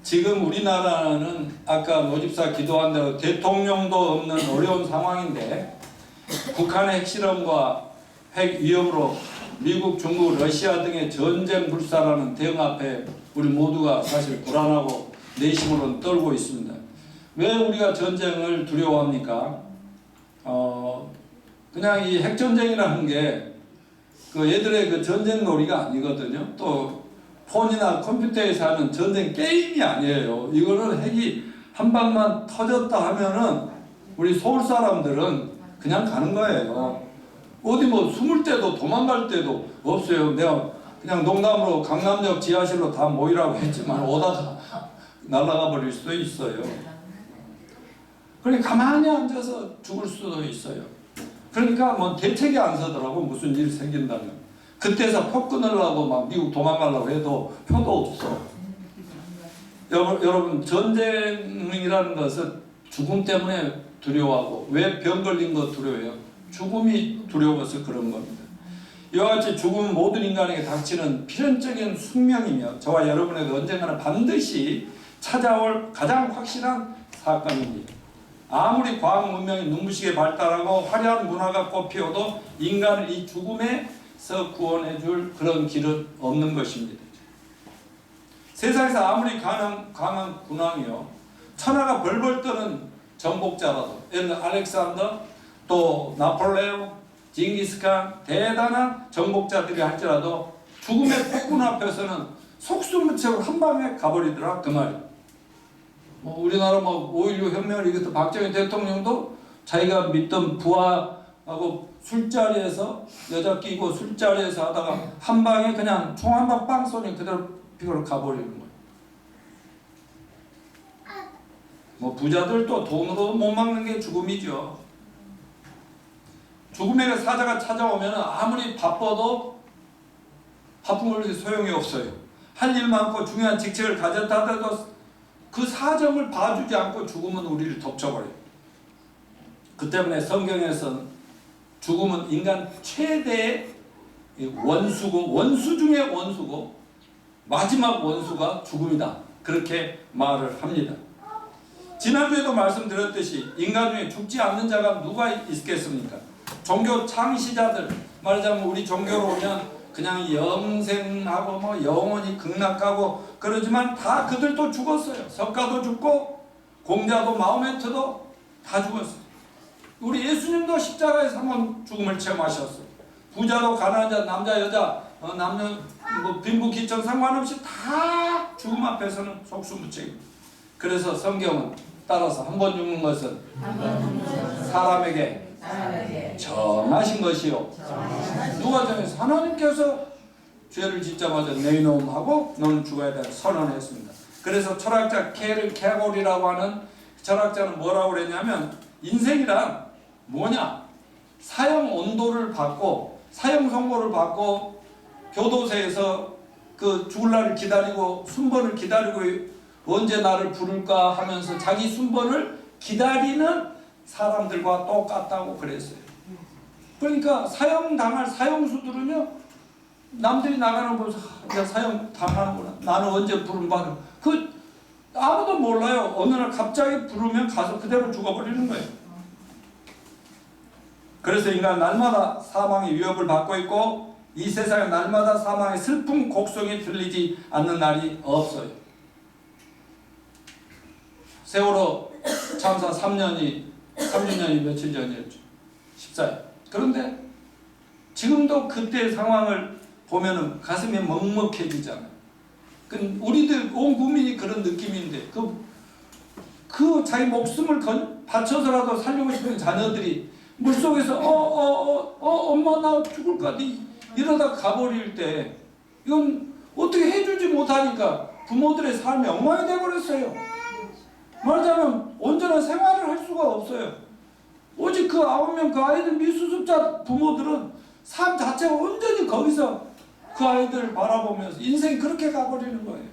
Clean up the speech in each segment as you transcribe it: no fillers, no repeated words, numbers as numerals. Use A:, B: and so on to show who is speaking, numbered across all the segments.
A: 지금 우리나라는 아까 노집사 기도한 대로 대통령도 없는 어려운 상황인데 북한의 핵실험과 핵 위협으로 미국, 중국, 러시아 등의 전쟁 불사라는 대응 앞에 우리 모두가 사실 불안하고 내심으로는 떨고 있습니다. 왜 우리가 전쟁을 두려워합니까? 그냥 이 핵전쟁이라는 게 그 얘들의 그 전쟁 놀이가 아니거든요. 또 폰이나 컴퓨터에서 하는 전쟁 게임이 아니에요. 이거는 핵이 한 방만 터졌다 하면은 우리 서울 사람들은 그냥 가는 거예요. 어디 뭐 숨을 때도 도망갈 때도 없어요. 내가 그냥 농담으로 강남역 지하실로 다 모이라고 했지만 오다가 날아가 버릴 수도 있어요. 그러니까 가만히 앉아서 죽을 수도 있어요. 그러니까 뭐 대책이 안 서더라고. 무슨 일이 생긴다면 그때서 표 끊으려고 막 미국 도망가려고 해도 표도 없어. 여러분 전쟁이라는 것은 죽음 때문에 두려워하고 왜 병 걸린 거 두려워해요? 죽음이 두려워서 그런 겁니다. 이와 같이 죽음은 모든 인간에게 닥치는 필연적인 숙명이며 저와 여러분에게 언젠가는 반드시 찾아올 가장 확실한 사건입니다. 아무리 과학 문명이 눈부시게 발달하고 화려한 문화가 꽃피워도 인간을 이 죽음에서 구원해 줄 그런 길은 없는 것입니다. 세상에서 아무리 강한 군왕이요 천하가 벌벌 떠는 정복자라도 예를 들어 알렉산더 또 나폴레옹 징기스칸 대단한 정복자들이 할지라도 죽음의 폭군 앞에서는 속수무책으로 한 방에 가버리더라 그 말이에요. 뭐 우리나라 뭐 5.16 혁명을 이겼던 박정희 대통령도 자기가 믿던 부하하고 술자리에서 여자 끼고 술자리에서 하다가 한 방에 그냥 총 한 방 빵 쏘니 그대로 피고로 가버리는 거예요. 뭐 부자들도 돈으로 못 막는 게 죽음이죠. 죽음의 사자가 찾아오면 아무리 바빠도 바쁜 걸로 소용이 없어요. 할 일 많고 중요한 직책을 가졌다 하더라도 그 사정을 봐주지 않고 죽음은 우리를 덮쳐버려요. 그 때문에 성경에서는 죽음은 인간 최대의 원수고 원수 중의 원수고 마지막 원수가 죽음이다. 그렇게 말을 합니다. 지난주에도 말씀드렸듯이 인간 중에 죽지 않는 자가 누가 있겠습니까? 종교 창시자들 말하자면 우리 종교로 오면 그냥 영생하고 뭐 영원히 극락하고 그러지만 다 그들도 죽었어요. 석가도 죽고 공자도 마호메트도 다 죽었어요. 우리 예수님도 십자가에서 한번 죽음을 체험하셨어요. 부자도 가난한 자 남자 여자 남녀 뭐 빈부 기천 상관없이 다 죽음 앞에서는 속수무책입니다. 그래서 성경은 따라서 한 번 죽는 것은 사람에게 정하신 것이요. 누가 정해서 하나님께서 죄를 짓자마자 내 이놈 하고 너는 죽어야 된다 선언했습니다. 그래서 철학자 케르 케골이라고 하는 철학자는 뭐라고 그랬냐면 인생이란 뭐냐? 사형 온도를 받고 사형 선고를 받고 교도소에서 그 죽을 날을 기다리고 순번을 기다리고 언제 나를 부를까 하면서 자기 순번을 기다리는 사람들과 똑같다고 그랬어요. 그러니까 사형당할 사형수들은요 남들이 나가는 곳에서 이제 사형 당하는구나. 나는 언제 부름받을 그 아무도 몰라요. 어느 날 갑자기 부르면 가서 그대로 죽어버리는 거예요. 그래서 인간 날마다 사망의 위협을 받고 있고 이 세상에 날마다 사망의 슬픈 곡성이 들리지 않는 날이 없어요. 세월호 참사 30년이 며칠 전이었죠. 14일. 그런데 지금도 그때 상황을 보면은 가슴이 먹먹해지잖아요. 우리들 온 국민이 그런 느낌인데 그 자기 목숨을 바쳐서라도 살리고 싶은 자녀들이 물속에서 엄마 나 죽을 것 같아 이러다 가버릴 때 이건 어떻게 해주지 못하니까 부모들의 삶이 엉망이 돼버렸어요. 말하자면 온전한 생활을 할 수가 없어요. 오직 그 9명 그 아이들 미수습자 부모들은 삶 자체가 온전히 거기서 그 아이들을 바라보면서 인생이 그렇게 가버리는 거예요.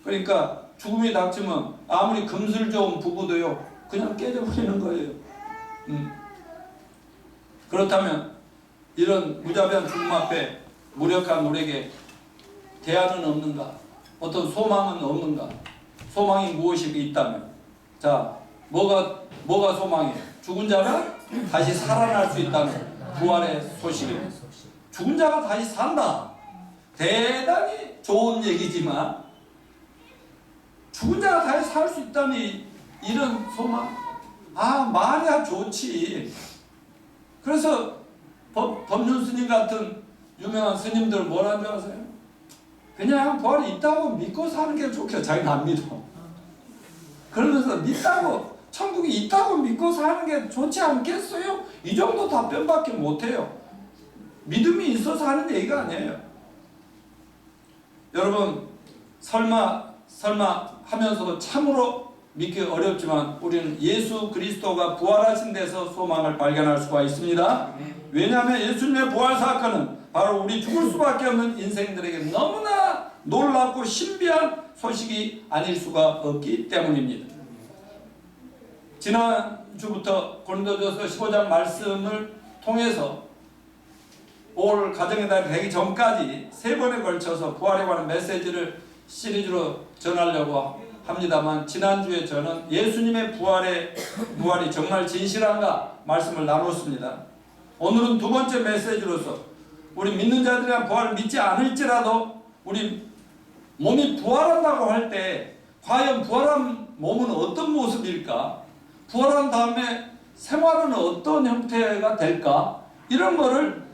A: 그러니까 죽음이 닥치면 아무리 금슬 좋은 부부도요 그냥 깨져버리는 거예요. 그렇다면 이런 무자비한 죽음 앞에 무력한 우리에게 대안은 없는가? 어떤 소망은 없는가? 소망이 무엇이 있다면, 자, 뭐가 소망이에요? 죽은 자가 다시 살아날 수 있다는 부활의 소식입니다. 죽은 자가 다시 산다. 대단히 좋은 얘기지만 죽은 자가 다시 살 수 있다니 이런 소망? 말이야 좋지. 그래서 법륜 스님 같은 유명한 스님들 뭐라는 줄 아세요? 그냥 부활이 있다고 믿고 사는 게 좋겠어. 자기는 안 믿어. 그러면서 믿다고, 천국이 있다고 믿고 사는 게 좋지 않겠어요? 이 정도 답변밖에 못해요. 믿음이 있어서 하는 얘기가 아니에요. 여러분, 설마 하면서도 참으로 믿기 어렵지만 우리는 예수 그리스도가 부활하신 데서 소망을 발견할 수가 있습니다. 왜냐하면 예수님의 부활 사건은 바로 우리 죽을 수밖에 없는 인생들에게 너무나 놀랍고 신비한 소식이 아닐 수가 없기 때문입니다. 지난주부터 고린도전서 15장 말씀을 통해서 올 가정의 달이 되기 전까지 3번에 걸쳐서 부활에 관한 메시지를 시리즈로 전하려고 합니다만, 지난주에 저는 예수님의 부활이 정말 진실한가 말씀을 나눴습니다. 오늘은 두 번째 메시지로서 우리 믿는 자들이란 부활을 믿지 않을지라도 우리 몸이 부활한다고 할 때 과연 부활한 몸은 어떤 모습일까? 부활한 다음에 생활은 어떤 형태가 될까? 이런 거를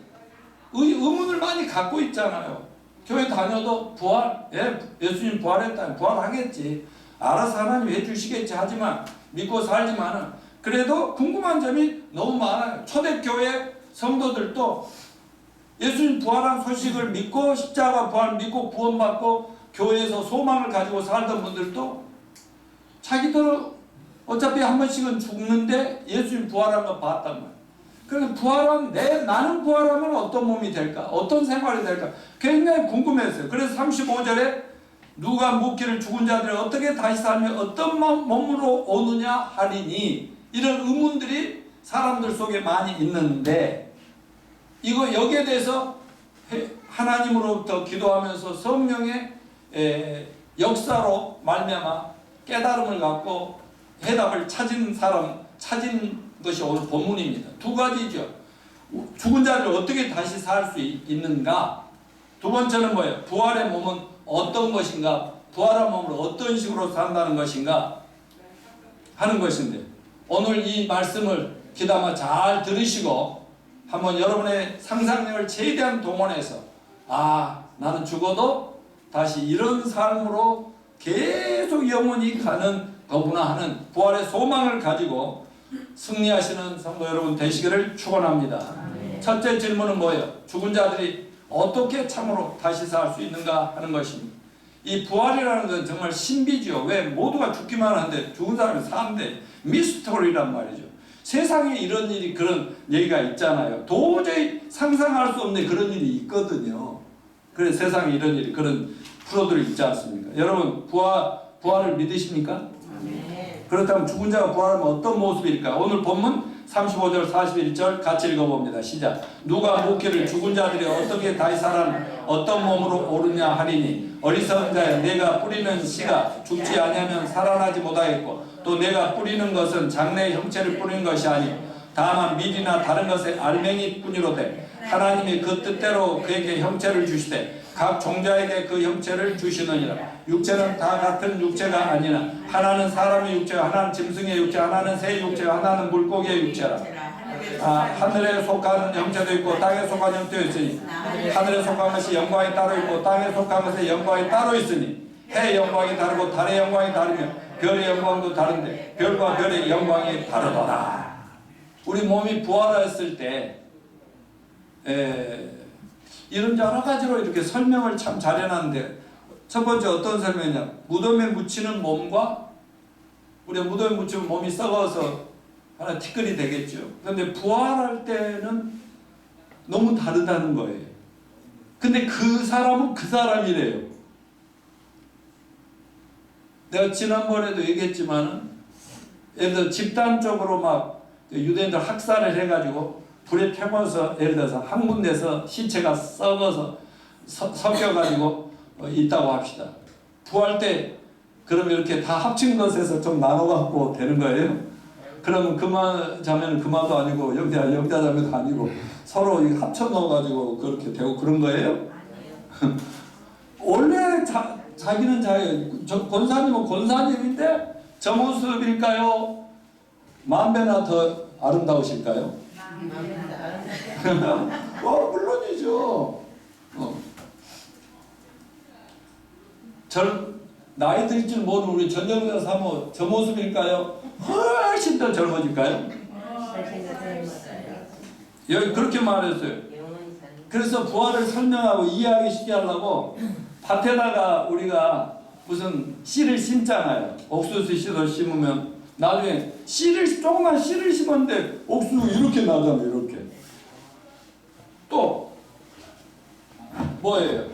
A: 의문을 많이 갖고 있잖아요. 교회 다녀도 예수님 부활했다, 부활하겠지, 알아서 하나님 해주시겠지 하지만 믿고 살지만은 그래도 궁금한 점이 너무 많아요. 초대교회 성도들도 예수님 부활한 소식을 믿고 십자가 부활 믿고 구원받고 교회에서 소망을 가지고 살던 분들도 자기들은 어차피 한 번씩은 죽는데 예수님 부활한 거 봤단 말이에요. 그래서 나는 부활하면 어떤 몸이 될까? 어떤 생활이 될까? 굉장히 궁금했어요. 그래서 35절에 누가 묻기를 죽은 자들이 어떻게 다시 살며 어떤 몸으로 오느냐 하리니, 이런 의문들이 사람들 속에 많이 있는데, 여기에 대해서 하나님으로부터 기도하면서 성령의 역사로 말미암아 깨달음을 갖고 해답을 찾은 것이 오늘 본문입니다. 두 가지죠. 죽은 자를 어떻게 다시 살 수 있는가? 두 번째는 뭐예요? 부활의 몸은 어떤 것인가? 부활한 몸을 어떤 식으로 산다는 것인가? 하는 것인데, 오늘 이 말씀을 귀담아 잘 들으시고 한번 여러분의 상상력을 최대한 동원해서 나는 죽어도 다시 이런 삶으로 계속 영원히 가는 거구나 하는 부활의 소망을 가지고 승리하시는 성도 여러분 되시기를 축원합니다. 첫째 질문은 뭐예요? 죽은 자들이 어떻게 참으로 다시 살 수 있는가 하는 것입니다. 이 부활이라는 건 정말 신비죠. 왜? 모두가 죽기만 하는데 죽은 사람이 사는데 미스터리란 말이죠. 세상에 이런 일이, 그런 얘기가 있잖아요. 도저히 상상할 수 없는 그런 일이 있거든요. 그래서 세상에 이런 일이, 그런 프로들이 있지 않습니까? 여러분, 부활을 믿으십니까? 그렇다면 죽은 자가 부활하면 어떤 모습일까? 오늘 본문 35절 41절 같이 읽어봅니다. 시작. 누가 묻기를 죽은 자들이 어떻게 다시 살아 어떤 몸으로 오르냐 하리니, 어리석은 자여, 내가 뿌리는 씨가 죽지 아니하면 살아나지 못하겠고 또 내가 뿌리는 것은 장래의 형체를 뿌리는 것이 아니 다만 밀이나 다른 것의 알맹이 뿐이로되 하나님이 그 뜻대로 그에게 형체를 주시되 각 종자에게 그 형체를 주시느니라. 육체는 다 같은 육체가 아니나 하나는 사람의 육체요, 하나는 짐승의 육체, 하나는 새의 육체요, 하나는 물고기의 육체라. 하늘에 속한 형체도 있고 땅에 속한 형체도 있으니 하늘에 속한 것이 영광이 따로 있고 땅에 속한 것의 영광이 따로 있으니 해의 영광이 다르고 달의 영광이 다르며 별의 영광도 다른데 별과 별의 영광이 다르더라. 우리 몸이 부활했을 때 이런 여러 가지로 이렇게 설명을 참 잘 해놨는데, 첫 번째 어떤 설명이냐, 무덤에 묻히는 몸과 우리가 무덤에 묻히면 몸이 썩어서 하나 티끌이 되겠죠. 그런데 부활할 때는 너무 다르다는 거예요. 근데 그 사람은 그 사람이래요. 내가 지난번에도 얘기했지만은 예를 들어 집단적으로 막 유대인들 학살을 해가지고 불에 태워서 예를 들어서 한 군데서 시체가 썩어서 섞여가지고 있다고 합시다. 부활 때 그럼 이렇게 다 합친 것에서 좀 나눠갖고 되는 거예요? 그러면 금화 자매는 금화도 아니고 영자 자매도 아니고 서로 합쳐 넣어가지고 그렇게 되고 그런 거예요? 원래 자기는 자기, 권사님은 권사님인데 저 모습일까요? 만 배나 더 아름다우실까요? 물론이죠. 나이 들 줄 모르는 우리 전정자 사모 저 모습일까요? 훨씬 더 젊어질까요? 여기 그렇게 말했어요. 그래서 부활을 설명하고 이해하기 쉽게 하려고 밭에다가 우리가 무슨 씨를 심잖아요. 옥수수 씨를 심으면 나중에 조그만 씨를 심었는데 옥수수 이렇게 나잖아요. 이렇게. 또 뭐예요?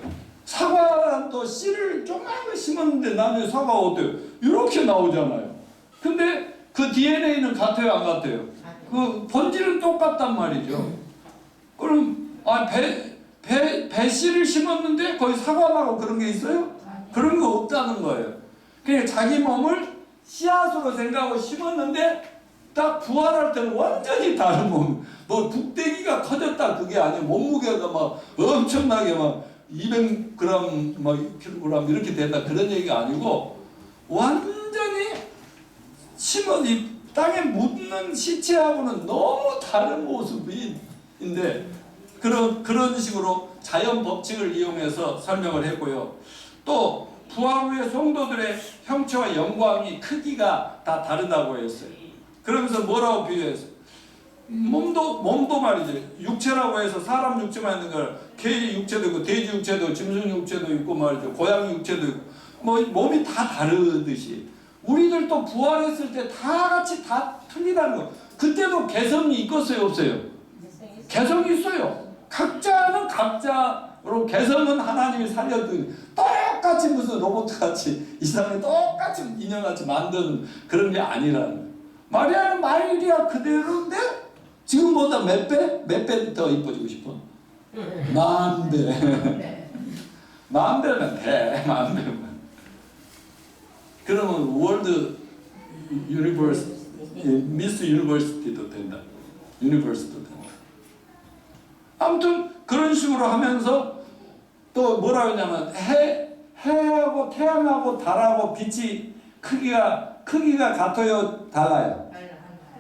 A: 사과도 씨를 조그만 거 심었는데 나중에 사과가 어때요? 이렇게 나오잖아요. 근데 그 DNA는 같아요, 안 같아요? 그 본질은 똑같단 말이죠. 그럼 배 씨를 심었는데 거기 사과 나고 그런 게 있어요? 그런 거 없다는 거예요. 그러니까 자기 몸을 씨앗으로 생각하고 심었는데 딱 부활할 때는 완전히 다른 몸. 뭐 북대기가 커졌다 그게 아니에요. 몸무게가 막 엄청나게 막 200g 막 kg 이렇게 된다 그런 얘기가 아니고 완전히 이 땅에 묻는 시체하고는 너무 다른 모습인데 그런 식으로 자연 법칙을 이용해서 설명을 했고요. 또 부활 후에 성도들의 형체와 영광이 크기가 다 다르다고 했어요. 그러면서 뭐라고 비유했어요? 몸도 말이죠. 육체라고 해서 사람 육체만 있는 걸 개 육체도 있고 돼지 육체도 짐승 육체도 있고 말이죠. 고양이 육체도 있고 뭐 몸이 다 다르듯이 우리들도 부활했을 때 다 같이 다 틀리다는 거. 그때도 개성이 있겠어요, 없어요? 개성이 있어요. 각자는 각자로 개성은 하나님이 살려둔 똑같이 무슨 로봇같이 이상하게 똑같이 인형같이 만든 그런 게 아니라는 거예요. 마리아는 마리아 그대로인데 지금보다 몇 배 더 이뻐지고 싶어? 만 배. 만 배면 돼. 만 배면. 그러면 월드 미스 유니버시티도 된다. 유니버시티도 된다. 아무튼 그런 식으로 하면서 또 뭐라 하냐면 해하고 태양하고 달하고 빛이 크기가 같아요, 달라요?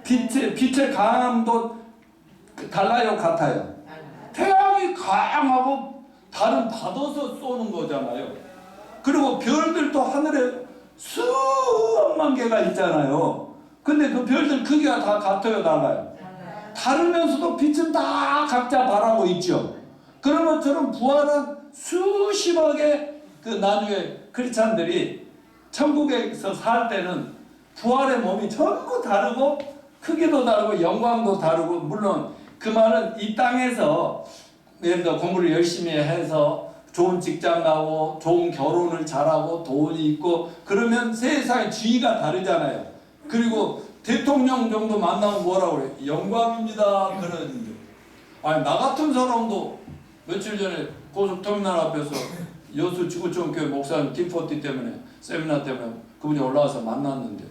A: 빛의 강함도 달라요, 같아요? 태양이 강하고 달은 받아서 쏘는 거잖아요. 그리고 별들도 하늘에 수억만 개가 있잖아요. 근데 그 별들 크기가 다 같아요, 달라요? 다르면서도 빛은 다 각자 발하고 있죠. 그런 것처럼 부활한 수십억의 그 나중에 크리스찬들이 천국에서 살 때는 부활의 몸이 전부 다르고 크기도 다르고 영광도 다르고 물론 그 말은 이 땅에서 예를 들어 공부를 열심히 해서 좋은 직장 가고 좋은 결혼을 잘하고 돈이 있고 그러면 세상의 지위가 다르잖아요. 그리고 대통령 정도 만나면 뭐라고 그래? 영광입니다. 그러는데 아니 나 같은 사람도 며칠 전에 고속터미널 앞에서 여수 지구촌교회 목사님 팀포티 때문에 세미나 때문에 그분이 올라와서 만났는데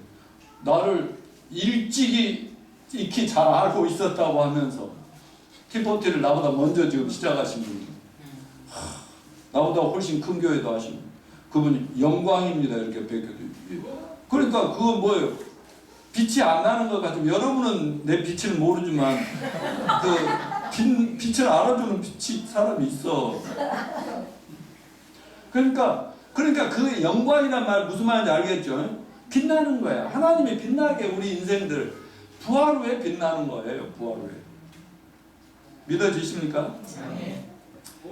A: 나를 일찍이 익히 잘 알고 있었다고 하면서 팀포티를 나보다 먼저 지금 시작하신 분이 나보다 훨씬 큰 교회도 하시고 그분이 영광입니다 이렇게 베껴도 그러니까 그건 뭐예요? 빛이 안 나는 것 같으면 여러분은 내 빛을 모르지만 그 빛을 알아주는 사람이 있어. 그러니까 그 영광이란 말 무슨 말인지 알겠죠? 빛나는 거야. 하나님이 빛나게 우리 인생들 부활 후에 빛나는 거예요. 부활 후에. 믿어지십니까?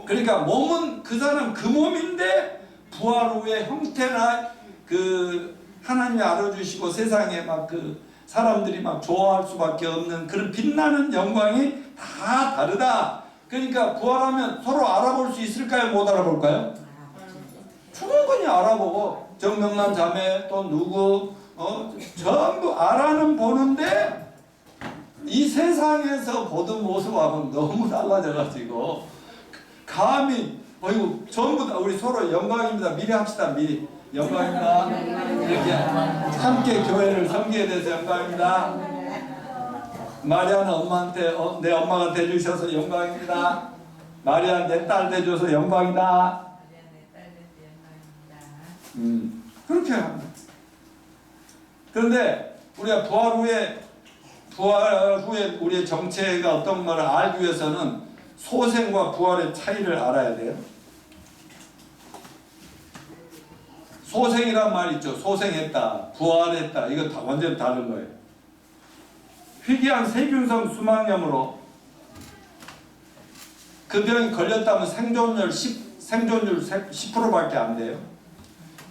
A: 그러니까 몸은 그 사람 그 몸인데 부활 후에 형태나 그 하나님이 알아주시고 세상에 막 그 사람들이 막 좋아할 수밖에 없는 그런 빛나는 영광이 다 다르다. 그러니까 부활하면 서로 알아볼 수 있을까요? 못 알아볼까요? 충분히 알아보고 정명란 자매 또 누구 전부 알아는 보는데 이 세상에서 보던 모습하고는 너무 달라져가지고 감히 어이구 전부 다 우리 서로 영광입니다. 미리 합시다. 미리 영광입니다. 이렇게 함께 교회를 섬기게 돼서 영광입니다. 마리아는 엄마한테 내 엄마가 돼주셔서 영광입니다. 마리아 내 딸 돼줘서 영광이다. 그렇게 합니다. 그런데 우리가 부활 후에 우리의 정체가 어떤 것을 알기 위해서는 소생과 부활의 차이를 알아야 돼요. 소생이란 말 있죠. 소생했다, 부활했다. 이거 다 완전히 다른 거예요. 희귀한 세균성 수막염으로 그 병이 걸렸다면 생존율 10%밖에 안 돼요.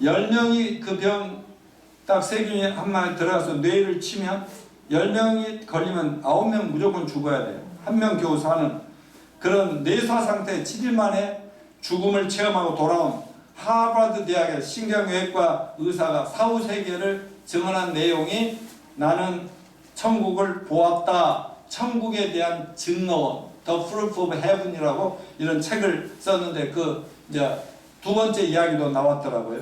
A: 10명이 그 병 딱 세균이 한 마리 들어가서 뇌를 치면 10명이 걸리면 9명 무조건 죽어야 돼요. 1명 겨우 사는 그런 뇌사 상태 7일 만에 죽음을 체험하고 돌아온 하버드 대학의 신경외과 의사가 사후 세계를 증언한 내용이 나는 천국을 보았다. 천국에 대한 증거 The Proof of Heaven이라고 이런 책을 썼는데 그 이제 두 번째 이야기도 나왔더라고요.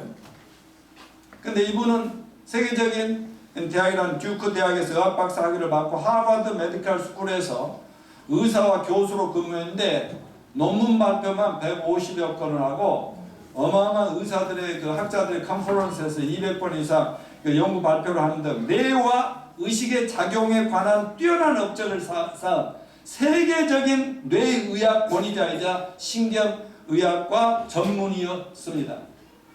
A: 근데 이분은 세계적인 대학이라는 듀크 대학에서 의학 박사 학위를 받고 하버드 메디컬 스쿨에서 의사와 교수로 근무했는데 논문 발표만 150여 건을 하고 어마어마한 의사들의 그 학자들의 컨퍼런스에서 200번 이상 그 연구 발표를 하는 등 뇌와 의식의 작용에 관한 뛰어난 업적을 쌓은 세계적인 뇌의학 권위자이자 신경의학과 전문의였습니다.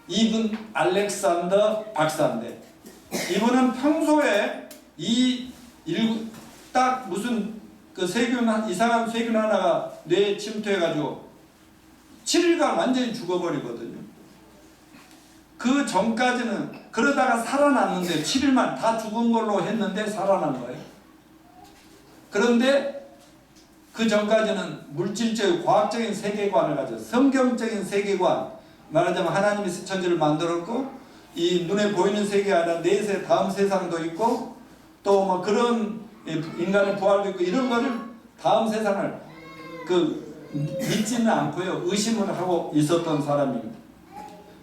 A: 이분 알렉산더 박사인데 이분은 평소에 딱 무슨 그 세균 이상한 세균 하나가 뇌에 침투해가지고 7일간 완전히 죽어버리거든요. 그 전까지는 그러다가 살아났는데 7일만 다 죽은 걸로 했는데 살아난 거예요. 그런데 그 전까지는 물질적 과학적인 세계관을 가져 성경적인 세계관 말하자면 하나님이 천지를 만들었고 이 눈에 보이는 세계가 아니라 내세 다음 세상도 있고 또 뭐 그런 인간의 부활도 있고 이런 거를 다음 세상을 그 믿지는 않고요 의심을 하고 있었던 사람입니다.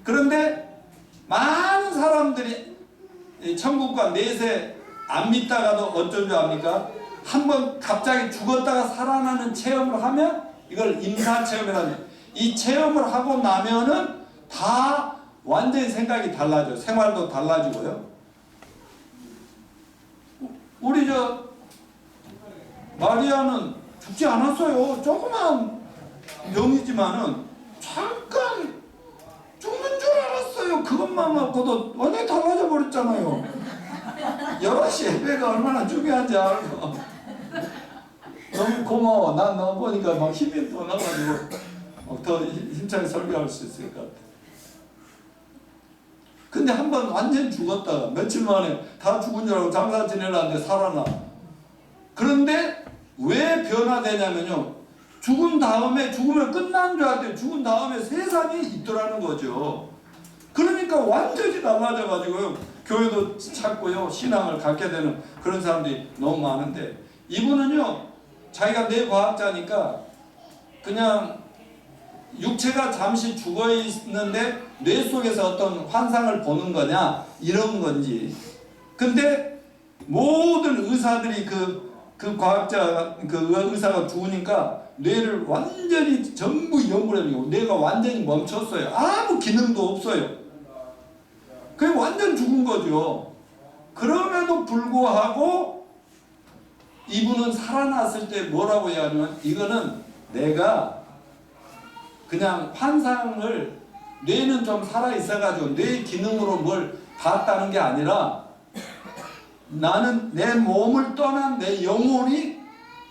A: 그런데 많은 사람들이 천국과 내세 안 믿다가도 어쩐 줄 압니까? 한번 갑자기 죽었다가 살아나는 체험을 하면 이걸 임사체험이라는 이 체험을 하고 나면은 다 완전히 생각이 달라져요. 생활도 달라지고요. 우리 마리아는 죽지 않았어요. 조그만 병이지만은 잠깐 죽는 줄 알았어요. 그것만 갖고도 완전히 달라져 버렸잖아요. 11시 예배가 얼마나 중요한지 알고 너무 고마워. 난 너 보니까 막 힘이 더 나가지고 더 힘차게 설교할 수 있을 것 같아. 근데 한번 완전 죽었다가 며칠 만에 다 죽은 줄 알고 장사 지내려는데 살아나. 그런데 왜 변화되냐면요. 죽은 다음에 죽으면 끝난 줄 알았더니 죽은 다음에 세상이 있더라는 거죠. 그러니까 완전히 달라져가지고요. 교회도 찾고요. 신앙을 갖게 되는 그런 사람들이 너무 많은데 이분은요. 자기가 뇌과학자니까 그냥 육체가 잠시 죽어 있는데 뇌 속에서 어떤 환상을 보는 거냐 이런 건지. 근데 모든 의사들이 그 과학자 그 의사가 죽으니까 뇌를 완전히 전부 연구를 해요. 뇌가 완전히 멈췄어요. 아무 기능도 없어요. 그게 완전 죽은 거죠. 그럼에도 불구하고 이분은 살아났을 때 뭐라고 해야 하냐면 이거는 내가 그냥 환상을 뇌는 좀 살아있어가지고 뇌 기능으로 뭘 봤다는 게 아니라 나는 내 몸을 떠난 내 영혼이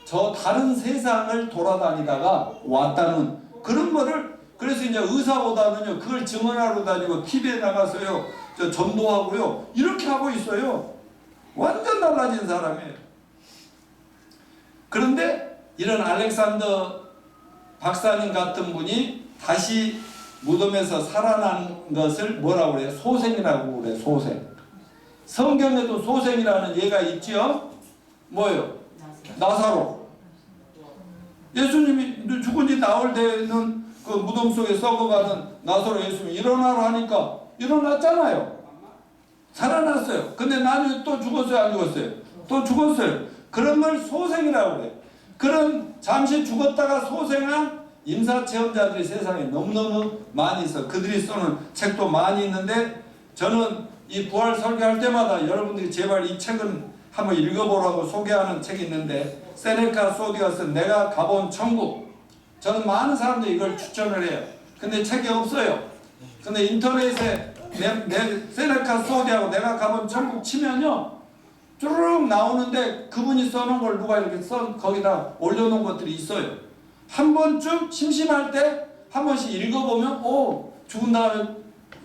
A: 저 다른 세상을 돌아다니다가 왔다는 그런 거를 그래서 이제 의사보다는요 그걸 증언하러 다니고 TV에 나가서요 저 전도하고요 이렇게 하고 있어요. 완전 달라진 사람이에요. 그런데 이런 알렉산더 박사님 같은 분이 다시 무덤에서 살아난 것을 뭐라고 그래요? 소생이라고 그래요. 소생. 성경에도 소생이라는 예가 있죠. 뭐예요? 나사로. 예수님이 죽은 지 나흘 되는 그 무덤 속에 썩어가는 나사로 예수님이 일어나라 하니까 일어났잖아요. 살아났어요. 근데 나중에 또 죽었어요, 안 죽었어요? 또 죽었어요. 그런 걸 소생이라고 그래요. 그런 잠시 죽었다가 소생한 임사체험자들이 세상에 너무너무 많이 있어. 그들이 쓰는 책도 많이 있는데, 저는 이 부활 설교할 때마다 여러분들이 제발 이 책은 한번 읽어보라고 소개하는 책이 있는데, 세네카 소디가 쓴 내가 가본 천국. 저는 많은 사람들이 이걸 추천을 해요. 근데 책이 없어요. 근데 인터넷에 세네카 소디하고 내가 가본 천국 치면요, 쭈르륵 나오는데 그분이 써놓은 걸 누가 이렇게 거기다 올려놓은 것들이 있어요. 한 번쯤 심심할 때 한 번씩 읽어보면, 죽은 다음에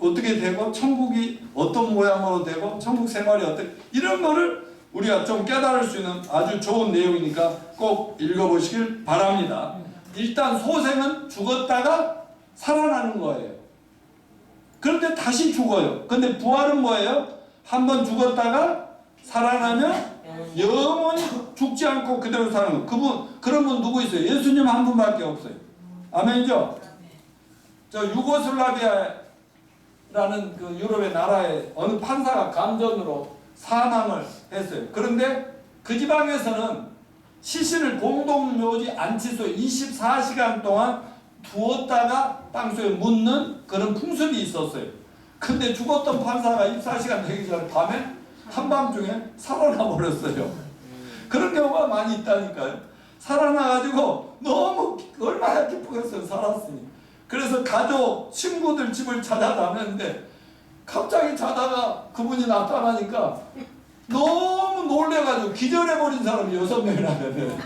A: 어떻게 되고, 천국이 어떤 모양으로 되고, 천국 생활이 어떻게, 이런 거를 우리가 좀 깨달을 수 있는 아주 좋은 내용이니까 꼭 읽어보시길 바랍니다. 일단 소생은 죽었다가 살아나는 거예요. 그런데 다시 죽어요. 근데 부활은 뭐예요? 한 번 죽었다가 살아나면 영원히 죽지 않고 그대로 사는 거. 그런 분 누구 있어요? 예수님 한 분밖에 없어요. 아멘이죠? 저 유고슬라비아라는 그 유럽의 나라에 어느 판사가 감전으로 사망을 했어요. 그런데 그 지방에서는 시신을 공동묘지 안치소에 24시간 동안 두었다가 땅속에 묻는 그런 풍습이 있었어요. 근데 죽었던 판사가 24시간 되기 전에 밤에 한밤중에 살아나 버렸어요. 그런 경우가 많이 있다니까요. 살아나가지고 너무 얼마나 기쁘겠어요. 살았으니. 그래서 가족, 친구들 집을 찾아다녔는데 갑자기 자다가 그분이 나타나니까 너무 놀래가지고 기절해버린 사람이 6명이나 되네요.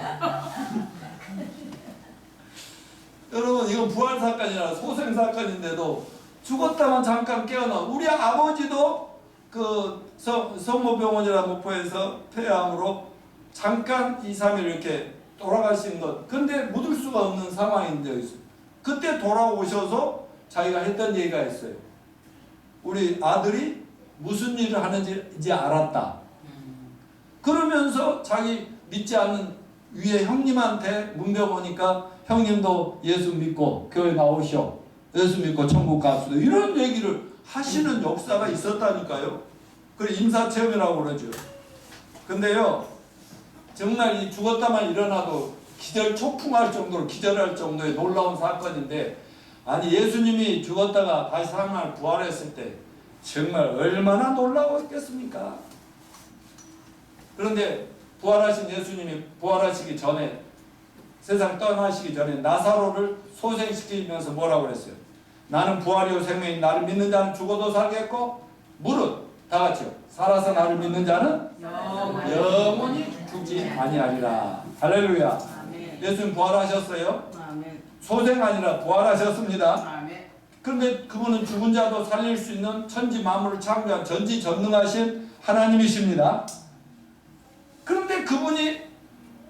A: 여러분, 이건 부활사건이라 소생사건인데도 죽었다만 잠깐 깨어나. 우리 아버지도 그 성모병원이라 목포에서 폐암으로 잠깐 2, 3일 이렇게 돌아가신 것. 근데 묻을 수가 없는 상황인데 그때 돌아오셔서 자기가 했던 얘기가 있어요. 우리 아들이 무슨 일을 하는지 이제 알았다. 그러면서 자기 믿지 않는 위에 형님한테 문병 오니까 형님도 예수 믿고 교회 나오셔. 예수 믿고 천국 갑시다. 이런 얘기를 하시는 역사가 있었다니까요. 그래 임사체험이라고 그러죠. 근데요, 정말 이 죽었다만 일어나도 기절 초풍할 정도로 기절할 정도의 놀라운 사건인데, 아니 예수님이 죽었다가 다시 3날 부활했을 때 정말 얼마나 놀라웠겠습니까? 그런데 부활하신 예수님이 부활하시기 전에, 세상 떠나시기 전에 나사로를 소생시키면서 뭐라고 그랬어요? 나는 부활이요 생명인 나를 믿는 자는 죽어도 살겠고, 무릇 다 같이요, 살아서 나를 믿는 자는 영원히 죽지 아니하리라. 할렐루야. 예수님 부활하셨어요. 소생 아니라 부활하셨습니다. 그런데 그분은 죽은 자도 살릴 수 있는 천지 만물을 창조한 전지전능하신 하나님이십니다. 그런데 그분이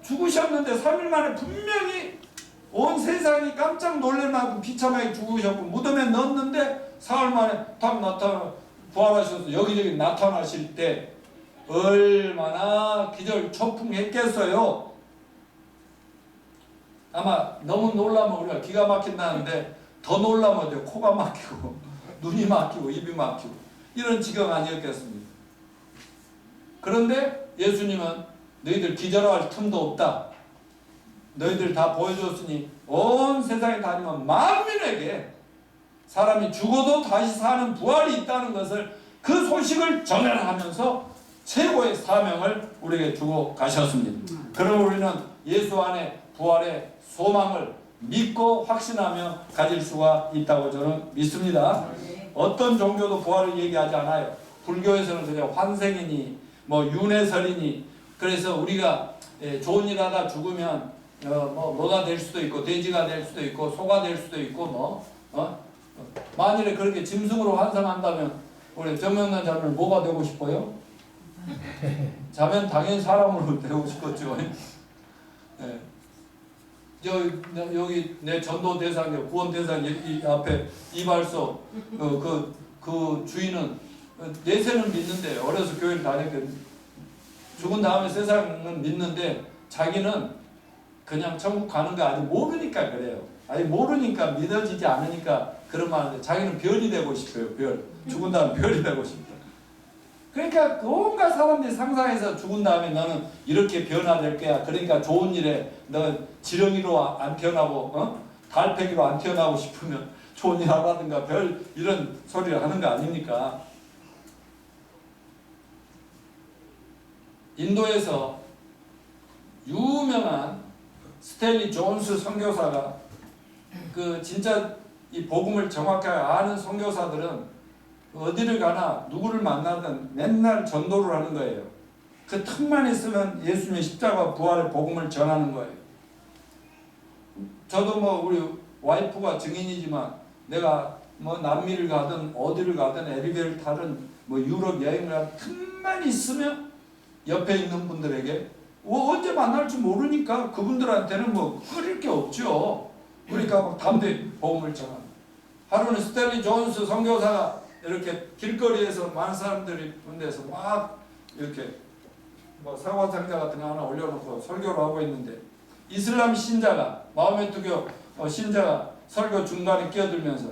A: 죽으셨는데 3일 만에 분명히 온 세상이 깜짝 놀랄 만큼 비참하게 죽으셨고 무덤에 넣었는데 사흘 만에 딱 나타나 부활하셔서 여기저기 나타나실 때 얼마나 기절초풍했겠어요. 아마 너무 놀라면 우리가 기가 막힌다는데 더 놀라면 돼요. 코가 막히고 눈이 막히고 입이 막히고 이런 지경 아니었겠습니까? 그런데 예수님은 너희들 기절할 틈도 없다. 너희들 다 보여줬으니 온 세상에 다니면 만민에게 사람이 죽어도 다시 사는 부활이 있다는 것을, 그 소식을 전해라 하면서 최고의 사명을 우리에게 주고 가셨습니다. 그럼 우리는 예수 안에 부활의 소망을 믿고 확신하며 가질 수가 있다고 저는 믿습니다. 어떤 종교도 부활을 얘기하지 않아요. 불교에서는 그냥 환생이니 뭐 윤회설이니, 그래서 우리가 좋은 일 하다 죽으면 뭐가 될 수도 있고 돼지가 될 수도 있고 소가 될 수도 있고 만일에 그렇게 짐승으로 환생한다면 우리 정명란 자매는 뭐가 되고 싶어요? 자면 당연히 사람으로 되고 싶었죠. 네. 여기 내 전도 대상, 구원 대상 이 앞에 이발소 그 주인은 내세는 믿는데, 어려서 교회를 다녔거든요. 죽은 다음에 세상은 믿는데 자기는 그냥 천국 가는 거 아직 모르니까 그래요. 아니 모르니까 믿어지지 않으니까 그런 말인데 자기는 별이 되고 싶어요. 별. 죽은 다음에 별이 되고 싶다. 그러니까 온갖 사람들이 상상해서 죽은 다음에 너는 이렇게 변화될 거야. 그러니까 좋은 일에 너 지렁이로 안 태어나고 달팽이로 안 태어나고 싶으면 좋은 일 하라든가 별 이런 소리를 하는 거 아닙니까? 인도에서 유명한 스탠리 존스 선교사가 그 진짜 이 복음을 정확하게 아는 선교사들은 어디를 가나 누구를 만나든 맨날 전도를 하는 거예요. 그 틈만 있으면 예수님의 십자가 부활의 복음을 전하는 거예요. 저도 뭐 우리 와이프가 증인이지만 내가 뭐 남미를 가든 어디를 가든 에리베를 타든 뭐 유럽 여행을 가든 틈만 있으면 옆에 있는 분들에게 언제 만날지 모르니까 그분들한테는 뭐 끓일 게 없죠. 그러니까 막 담대 복음을 전하는. 하루는 스탠리 존스 선교사가 이렇게 길거리에서 많은 사람들이 본 데서 막 이렇게 뭐 사과 상자 같은 거 하나 올려놓고 설교를 하고 있는데 이슬람 신자가 마호메 투교 신자가 설교 중간에 끼어들면서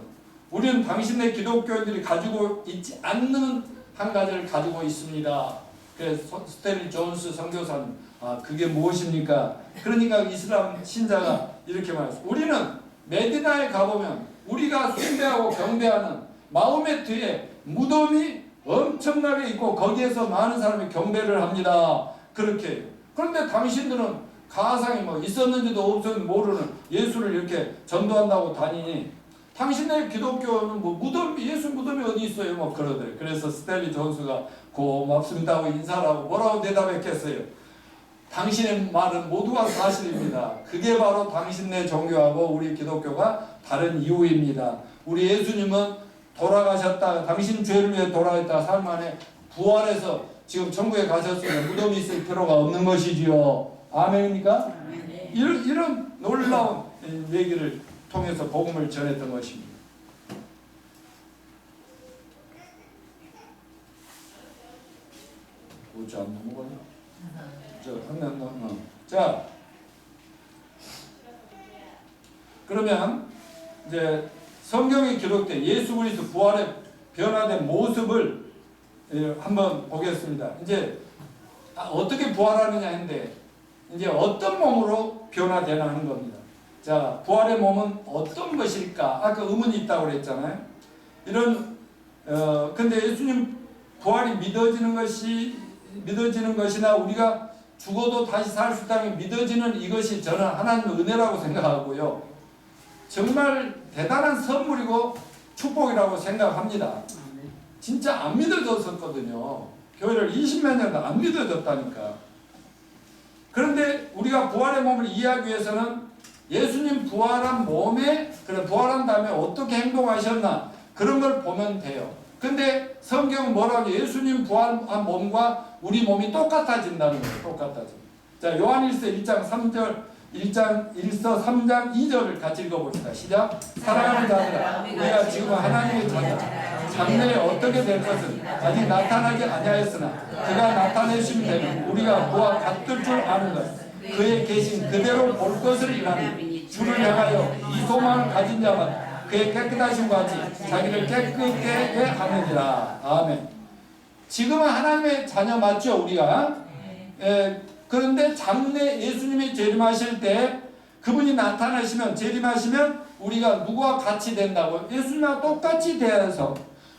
A: 우리는 당신네 기독교인들이 가지고 있지 않는 한 가지를 가지고 있습니다. 그래서 스탠리 존스 선교사님 그게 무엇입니까? 그러니까 이슬람 신자가 이렇게 말했어요. 우리는 메디나에 가보면 우리가 숭배하고 경배하는 마호메트의 무덤이 엄청나게 있고 거기에서 많은 사람이 경배를 합니다. 그렇게. 그런데 당신들은 가상이 뭐 있었는지도 없었는지 모르는 예수를 이렇게 전도한다고 다니니 당신의 기독교는 뭐 예수 무덤이 어디 있어요? 뭐 그러더래. 그래서 스탠리 존스가 고맙습니다 하고 인사를 하고 뭐라고 대답했겠어요? 당신의 말은 모두가 사실입니다. 그게 바로 당신네 종교하고 우리 기독교가 다른 이유입니다. 우리 예수님은 돌아가셨다. 당신 죄를 위해 돌아갔다. 삶 안에 부활해서 지금 천국에 가셨으면 무덤이 있을 필요가 없는 것이지요. 아멘입니까? 이런 놀라운 얘기를 통해서 복음을 전했던 것입니다. 고추 안 넘어가냐? 자, 그러면 이제 성경에 기록된 예수 그리스도 부활의 변화된 모습을 한번 보겠습니다. 이제 어떻게 부활하느냐 했는데 이제 어떤 몸으로 변화되나 하는 겁니다. 자, 부활의 몸은 어떤 것일까? 아까 의문이 있다고 그랬잖아요. 근데 예수님 부활이 믿어지는 것이나 우리가 죽어도 다시 살 수 있다는 믿어지는 이것이 저는 하나님의 은혜라고 생각하고요. 정말 대단한 선물이고 축복이라고 생각합니다. 진짜 안 믿어졌었거든요. 교회를 20몇 년 안 믿어졌다니까. 그런데 우리가 부활의 몸을 이해하기 위해서는 예수님 부활한 몸에 부활한 다음에 어떻게 행동하셨나 그런 걸 보면 돼요. 근데 성경은 뭐라고 예수님 부활한 몸과 우리 몸이 똑같아진다는 거예요. 똑같아져. 자, 요한일서 1장 3장 2절을 같이 읽어봅시다. 시작. 사랑하는 자들아, 우리가 지금 하나님의 자녀, 장래에 어떻게 될 것은 아직 나타나지 아니하였으나 그가 나타내시면 되면 우리가 그와 같을 줄 아는 것, 그의 계신 그대로 볼 것을 일하는 주를 향하여 이 소망을 가진 자만 그의 깨끗하심과 같이 자기를 깨끗게 하느니라. 아멘. 지금은 하나님의 자녀 맞죠, 우리가? 그런데 장래 예수님이 재림하실 때 그분이 나타나시면 재림하시면 우리가 누구와 같이 된다고? 예수님과 똑같이 되어서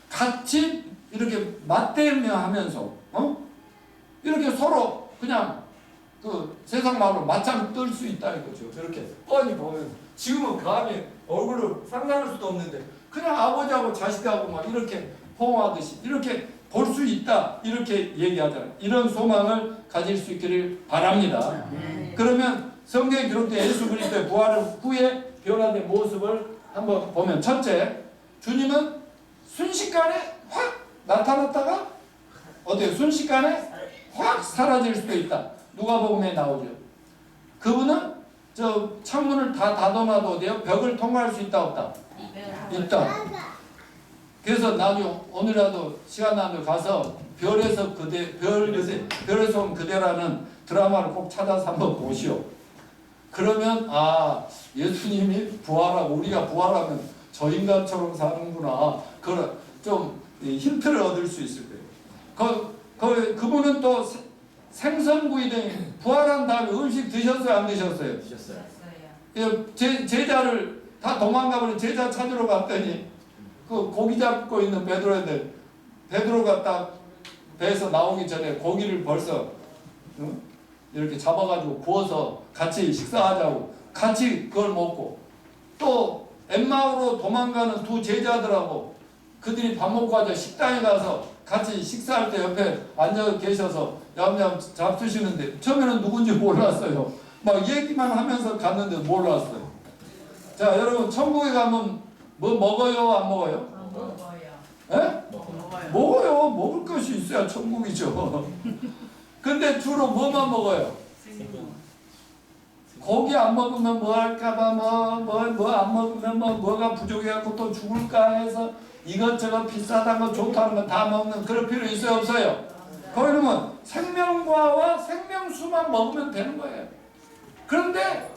A: 같이 이렇게 맞대며 하면서 이렇게 서로 그냥 그 세상 말로 맞짱 뜰 수 있다 이거죠. 이렇게 뻔히 보면 지금은 감히 얼굴을 상상할 수도 없는데 그냥 아버지하고 자식하고 막 이렇게 포옹하듯이 이렇게 볼 수 있다 이렇게 얘기하잖아요. 이런 소망을 가질 수 있기를 바랍니다. 그러면 성경에 기록된 예수 그리스도의 부활 후에 변화된 모습을 한번 보면 첫째, 주님은 순식간에 확 나타났다가 어때요? 순식간에 확 사라질 수도 있다. 누가복음에 나오죠. 그분은 저 창문을 다 닫아놔도 어때요? 벽을 통과할 수 있다 없다? 있다. 그래서 나중에 오늘이라도 시간 나면 가서 별에서 온 그대라는 드라마를 꼭 찾아서 한번 보시오. 그러면 예수님이 부활하고 우리가 부활하면 저 인간처럼 사는구나. 그런 좀 힌트를 얻을 수 있을 거예요. 그분은 또 생선구이 등 부활한 다음에 음식 드셨어요, 안 드셨어요?
B: 드셨어요.
A: 제자를 다 도망가버린 제자 찾으러 갔더니 그 고기 잡고 있는 베드로인데 베드로가 딱 배에서 나오기 전에 고기를 벌써 이렇게 잡아가지고 구워서 같이 식사하자고 같이 그걸 먹고 또 엠마오로 도망가는 두 제자들하고 그들이 밥 먹고 하자 식당에 가서 같이 식사할 때 옆에 앉아 계셔서 얌얌 잡수시는데 처음에는 누군지 몰랐어요. 막 얘기만 하면서 갔는데 몰랐어요. 자, 여러분 천국에 가면 뭐 먹어요, 안 먹어요?
C: 먹어요.
A: 예? 먹어요. 먹을 것이 있어야 천국이죠. 근데 주로 뭐만 먹어요? 고기 안 먹으면 뭐 할까봐 뭐 안 먹으면 뭐가 부족해갖고 또 죽을까 해서 이것저것 비싸다는 거 좋다는 거 다 먹는 그럴 필요 있어요, 없어요? 그러면 생명과와 생명수만 먹으면 되는 거예요. 그런데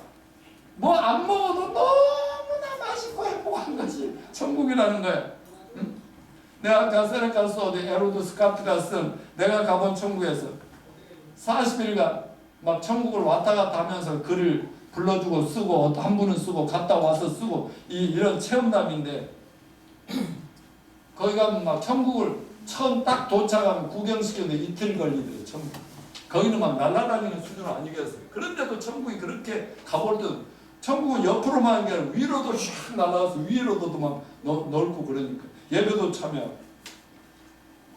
A: 뭐 안 먹어도 너무나 맛있고 행복한 것이 천국이라는 거예요. 응? 내가 아까 세네카스 어디 에로도스 카프가 쓴 내가 가본 천국에서 40일간 막 천국을 왔다 갔다 하면서 글을 불러주고 쓰고 한 분은 쓰고 갔다 와서 쓰고 이런 체험담인데 거기 가면 막 천국을 처음 딱 도착하면 구경시키는데 이틀 걸리더래요. 천국. 거기는 막 날아다니는 수준 아니겠어요. 그런데도 천국이 그렇게 가볼 때 천국은 옆으로만 하는 게 아니라 위로도 슉 날아가서 위로도 막 넓고 그러니까 예배도 참여하고.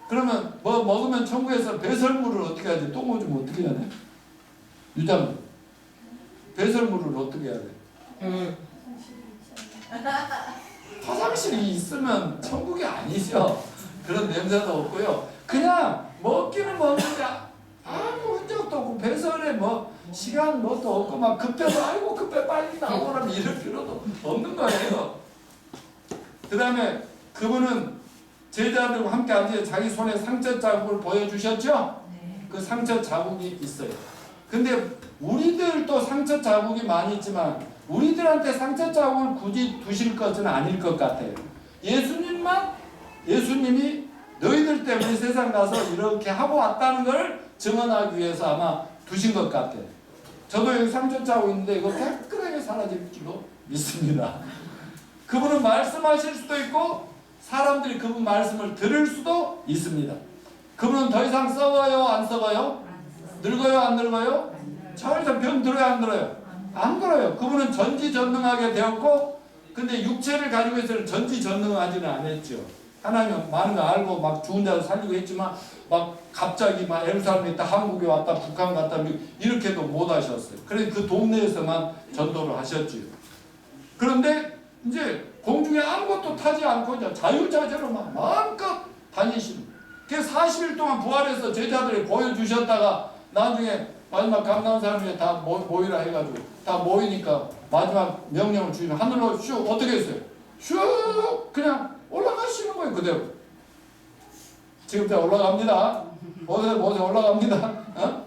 A: 그러면 뭐 먹으면 천국에서 배설물을 어떻게 하지? 똥 오줌 어떻게 해야 돼? 유장 배설물을 어떻게 해야 돼? 화장실이 있으면 천국이 아니죠. 그런 냄새도 없고요. 그냥 먹기는 먹는데 아무 흔적도 없고 배설에 뭐 시간 뭐도 없고 막 급해서 아이고 급해 빨리 나오라면 이럴 필요도 없는 거예요. 그 다음에 그분은 제자들과 함께 앉아 자기 손에 상처 자국을 보여주셨죠?
C: 네.
A: 그 상처 자국이 있어요. 근데 우리들도 상처 자국이 많이 있지만 우리들한테 상처 자국을 굳이 두실 것은 아닐 것 같아요. 예수님이 너희들 때문에 세상 가서 이렇게 하고 왔다는 걸 증언하기 위해서 아마 두신 것 같아요. 저도 여기 상처 자국 있는데 이거 깨끗하게 사라질 줄로 믿습니다. 그분은 말씀하실 수도 있고 사람들이 그분 말씀을 들을 수도 있습니다. 그분은 더 이상 썩어요, 안 썩어요? 늙어요, 안 늙어요? 차에서 병 들어요, 안 들어요? 안 들어요. 그분은 전지전능하게 되었고 근데 육체를 가지고 있어서 전지전능하지는 않았죠. 하나님은 많은 거 알고 막 죽은 자도 살리고 했지만 막 갑자기 막 예루살렘에 있다 한국에 왔다 북한 갔다 이렇게도 못 하셨어요. 그래서 그 동네에서만 전도를 하셨지요. 그런데 이제 공중에 아무것도 타지 않고 이제 자유자재로만 마음껏 다니시는. 그래서 40일 동안 부활해서 제자들이 보여주셨다가 나중에 마지막 감남산에 다 모이라 해가지고 다 모이니까 마지막 명령을 주시면 하늘로 슉 어떻게 했어요? 슉 그냥 올라가시는 거예요. 그대로. 지금부터 올라갑니다. 모세 올라갑니다. 어?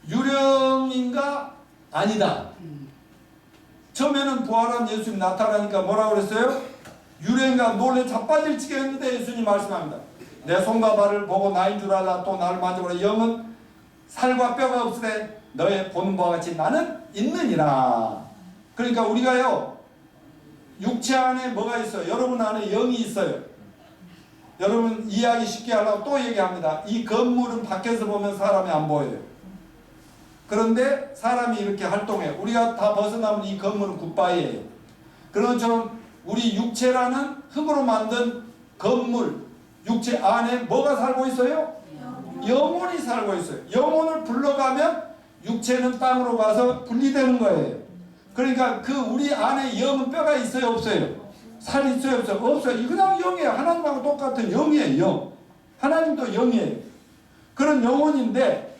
A: 유령인가? 아니다. 처음에는 부활한 예수님 나타나니까 뭐라고 그랬어요? 유령인가 놀래 자빠질 지경인데 예수님 말씀합니다. 내 손과 발을 보고 나인 줄 알라 또 나를 만져보라. 영은 살과 뼈가 없으되 너의 보는 바와 같이 나는 있느니라. 그러니까 우리가요 육체 안에 뭐가 있어요? 여러분 안에 영이 있어요. 여러분 이해하기 쉽게 하려고 또 얘기합니다. 이 건물은 밖에서 보면 사람이 안 보여요. 그런데 사람이 이렇게 활동해. 우리가 다 벗어나면 이 건물은 굿바이예요. 그런 것처럼 우리 육체라는 흙으로 만든 건물, 육체 안에 뭐가 살고 있어요? 영혼이 살고 있어요. 영혼을 불러가면 육체는 땅으로 가서 분리되는 거예요. 그러니까 그 우리 안에 영은 뼈가 있어요, 없어요? 살이 있어요, 없어요? 없어요. 그냥 영이에요. 하나님하고 똑같은 영이에요, 영. 하나님도 영이에요. 그런 영혼인데,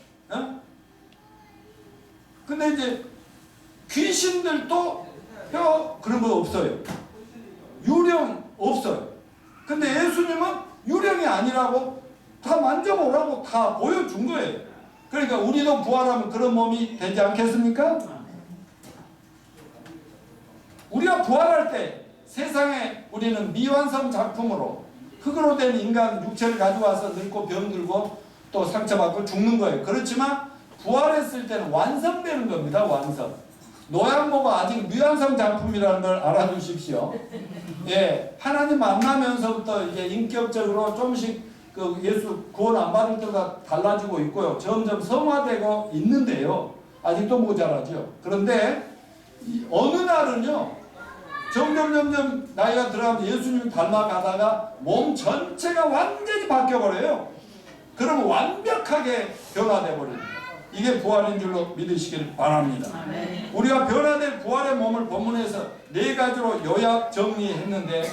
A: 근데 이제 귀신들도 뼈 그런 거 없어요. 유령 없어요. 근데 예수님은 유령이 아니라고 다 만져보라고 다 보여준 거예요. 그러니까 우리도 부활하면 그런 몸이 되지 않겠습니까? 우리가 부활할 때 세상에 우리는 미완성 작품으로 흙으로 된 인간 육체를 가져와서 늙고 병들고 또 상처받고 죽는 거예요. 그렇지만 부활했을 때는 완성되는 겁니다. 완성. 노양모가 아직 미완성 작품이라는 걸 알아두십시오. 예, 하나님 만나면서부터 이제 인격적으로 조금씩 그 예수 구원 안 받을 때가 달라지고 있고요. 점점 성화되고 있는데요. 아직도 모자라죠. 그런데 어느 날은요, 점점 나이가 들어가면 예수님 닮아가다가 몸 전체가 완전히 바뀌어버려요. 그러면 완벽하게 변화돼 버립니다. 이게 부활인 줄로 믿으시길 바랍니다.
B: 아멘.
A: 우리가 변화될 부활의 몸을 본문에서 4가지로 요약 정리했는데,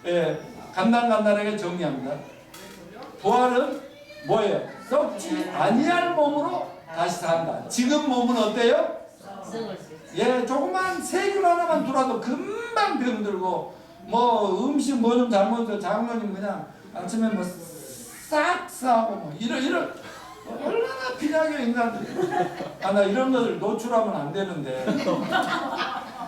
A: 예, 간단하게 정리합니다. 부활은 뭐예요? 썩지 아니할 몸으로 다시 산다. 지금 몸은 어때요? 예, 조그만 세균 하나만 들어와도 금방 병들고, 뭐 음식 뭐 좀 잘못해서 장모님 그냥 아침에 뭐 싹 싸고 뭐 이런 얼마나 비장의 인간들. 나 이런 것을 노출하면 안 되는데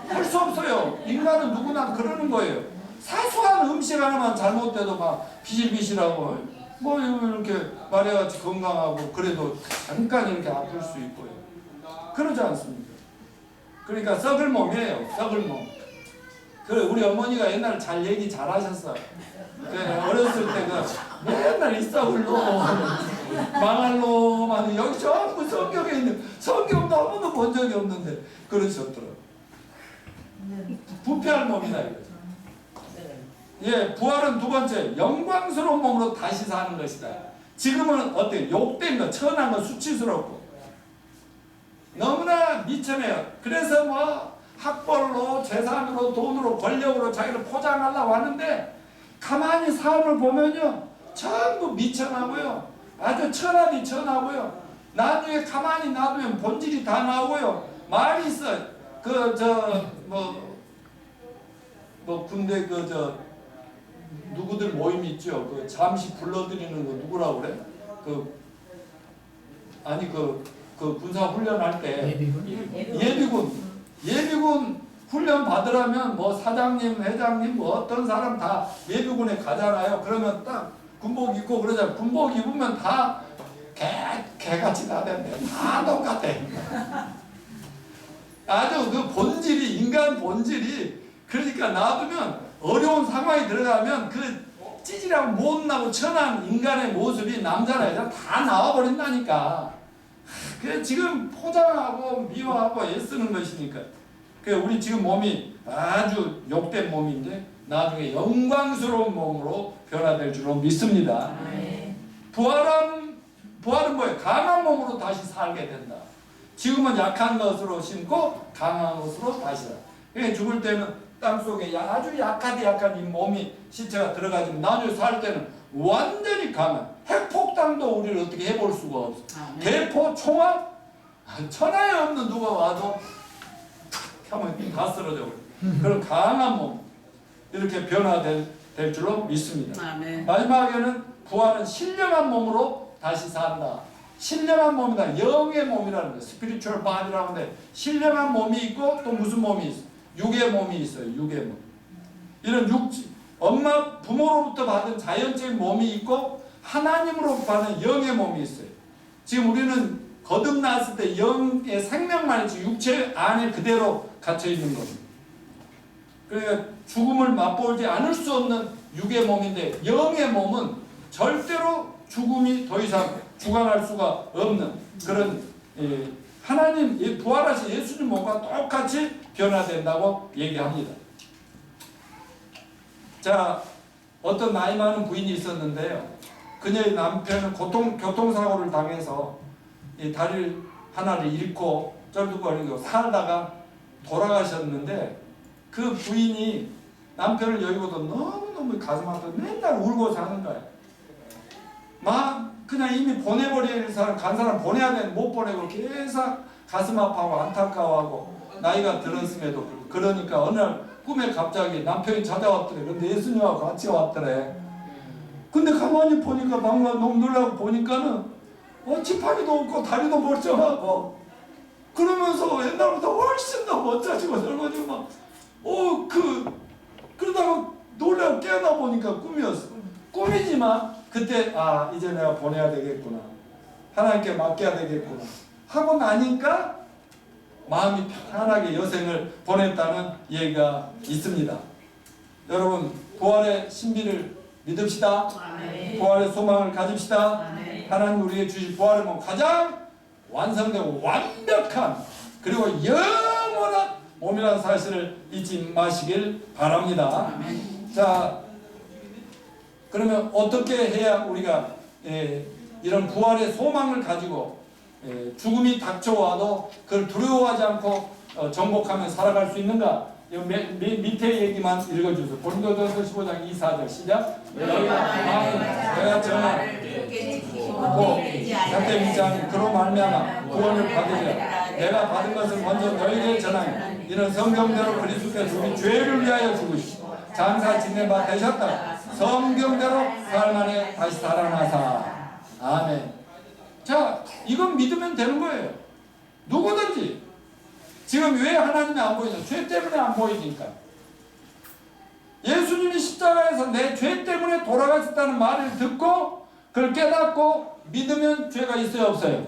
A: 할 수 없어요. 인간은 누구나 그러는 거예요. 사소한 음식 하나만 잘못돼도 막 비실비실하고 뭐 이렇게 말해같이 건강하고 그래도 잠깐 이렇게 아플 수 있고요. 그러지 않습니까? 그러니까 썩을 몸이에요. 썩을 몸. 그 우리 어머니가 옛날에 잘 얘기 잘하셨어. 어렸을 때 맨날 이 썩을 놈, 망할 놈, 여기 전부 성경에 있는, 성경도 한 번도 본 적이 없는데 그러셨더라고. 부패할 몸이다 이거죠. 예, 부활은 2번째, 영광스러운 몸으로 다시 사는 것이다. 지금은 어때요? 욕된 거, 천한 거, 수치스럽고 너무나 미천해요. 그래서 뭐 학벌로, 재산으로, 돈으로, 권력으로 자기를 포장하려고 하는데 가만히 삶을 보면요, 전부 미천하고요, 아주 천하디 천하고요, 나중에 가만히 놔두면 본질이 다 나오고요. 말이 있어요. 군대 누구들 모임 있죠. 잠시 불러들이는 거 누구라고 그래? 군사 훈련할 때 예비군 훈련 받으려면 뭐 사장님, 회장님, 뭐 어떤 사람 다 예비군에 가잖아요. 그러면 딱 군복 입고 그러잖아요. 군복 입으면 다 개같이 다 된대. 다 똑같아. 아주 그 본질이, 인간 본질이, 그러니까 놔두면 어려운 상황이 들어가면 그 찌질하고 못나고 천한 인간의 모습이 남자나 여자 다 나와버린다니까. 그래 지금 포장하고 미화하고 애쓰는 것이니까. 그 우리 지금 몸이 아주 욕된 몸인데 나중에 영광스러운 몸으로 변화될 줄로 믿습니다. 부활은 뭐예요? 강한 몸으로 다시 살게 된다. 지금은 약한 것으로 심고 강한 것으로 다시 살아. 그러니까 죽을 때는 땅속에 아주 약한 이 몸이 시체가 들어가지만 나중에 살 때는 완전히 강한 핵폭탄도 우리를 어떻게 해볼 수가 없어. 대포, 총알, 천하에 없는 누가 와도 하면 다 쓰러져 버려. 그런 강한 몸 이렇게 변화될 줄로 믿습니다.
B: 아멘.
A: 마지막에는 부활은 신령한 몸으로 다시 산다. 신령한 몸이다. 영의 몸이라는 거예요. 스피리추얼 바디라고 하는데 신령한 몸이 있고 또 무슨 몸이 있어? 육의 몸이 있어요. 육의 몸. 이런 엄마 부모로부터 받은 자연적인 몸이 있고 하나님으로 받은 영의 몸이 있어요. 지금 우리는 거듭났을 때 영의 생명만 있지 육체 안에 그대로 갇혀 있는 겁니다. 그러니까 죽음을 맛보지 않을 수 없는 육의 몸인데 영의 몸은 절대로 죽음이 더 이상 주관할 수가 없는 그런 하나님 부활하신 예수님 몸과 똑같이 변화된다고 얘기합니다. 자, 어떤 나이 많은 부인이 있었는데요. 그녀의 남편은 교통사고를 당해서 이 다리를 하나를 잃고 쩔뚝거리고 살다가 돌아가셨는데 그 부인이 남편을 여기고도 너무너무 가슴 아프고 맨날 울고 사는 거예요. 막 그냥 이미 보내버릴 사람, 간 사람 보내야 되는데 못 보내고 계속 가슴 아파하고 안타까워하고 나이가 들었음에도 그러니까 어느 날 꿈에 갑자기 남편이 찾아왔더래. 근데 예수님하고 같이 왔더래. 근데 가만히 보니까 방금 너무 놀라고 보니까는 지팡이도 없고 다리도 멀쩡하고 그러면서 옛날보다 훨씬 더 멋져지고 젊어지고 막 그러다가 놀라고 깨어나 보니까 꿈이었어. 꿈이지만 그때 이제 내가 보내야 되겠구나, 하나님께 맡겨야 되겠구나 하고 나니까 마음이 편안하게 여생을 보냈다는 얘기가 있습니다. 여러분, 부활의 신비를 믿읍시다. 부활의 소망을 가집시다. 하나님 우리에게 주신 부활의 몸, 가장 완성되고 완벽한 그리고 영원한 몸이라는 사실을 잊지 마시길 바랍니다. 자, 그러면 어떻게 해야 우리가 이런 부활의 소망을 가지고 죽음이 닥쳐와도 그걸 두려워하지 않고 정복하며 살아갈 수 있는가? 밑에 얘기만 읽어주세요. 고린도전서 15장 24절 시작. 내가 전하고 잣대 밑장 그로 말미암아 구원을 받으리라. 내가 받은 것을 먼저 너희에게 전하니 이는 성경대로 그리스도께서 우리 죄를 위하여 죽으시고 장사 짓는 바 되셨다. 성경대로 사흘 만에 다시 살아나사. 아멘. 자, 이건 믿으면 되는 거예요. 누구든지. 지금 왜 하나님이 안 보이냐? 죄 때문에 안 보이니까. 예수님이 십자가에서 내 죄 때문에 돌아가셨다는 말을 듣고 그걸 깨닫고 믿으면 죄가 있어요, 없어요?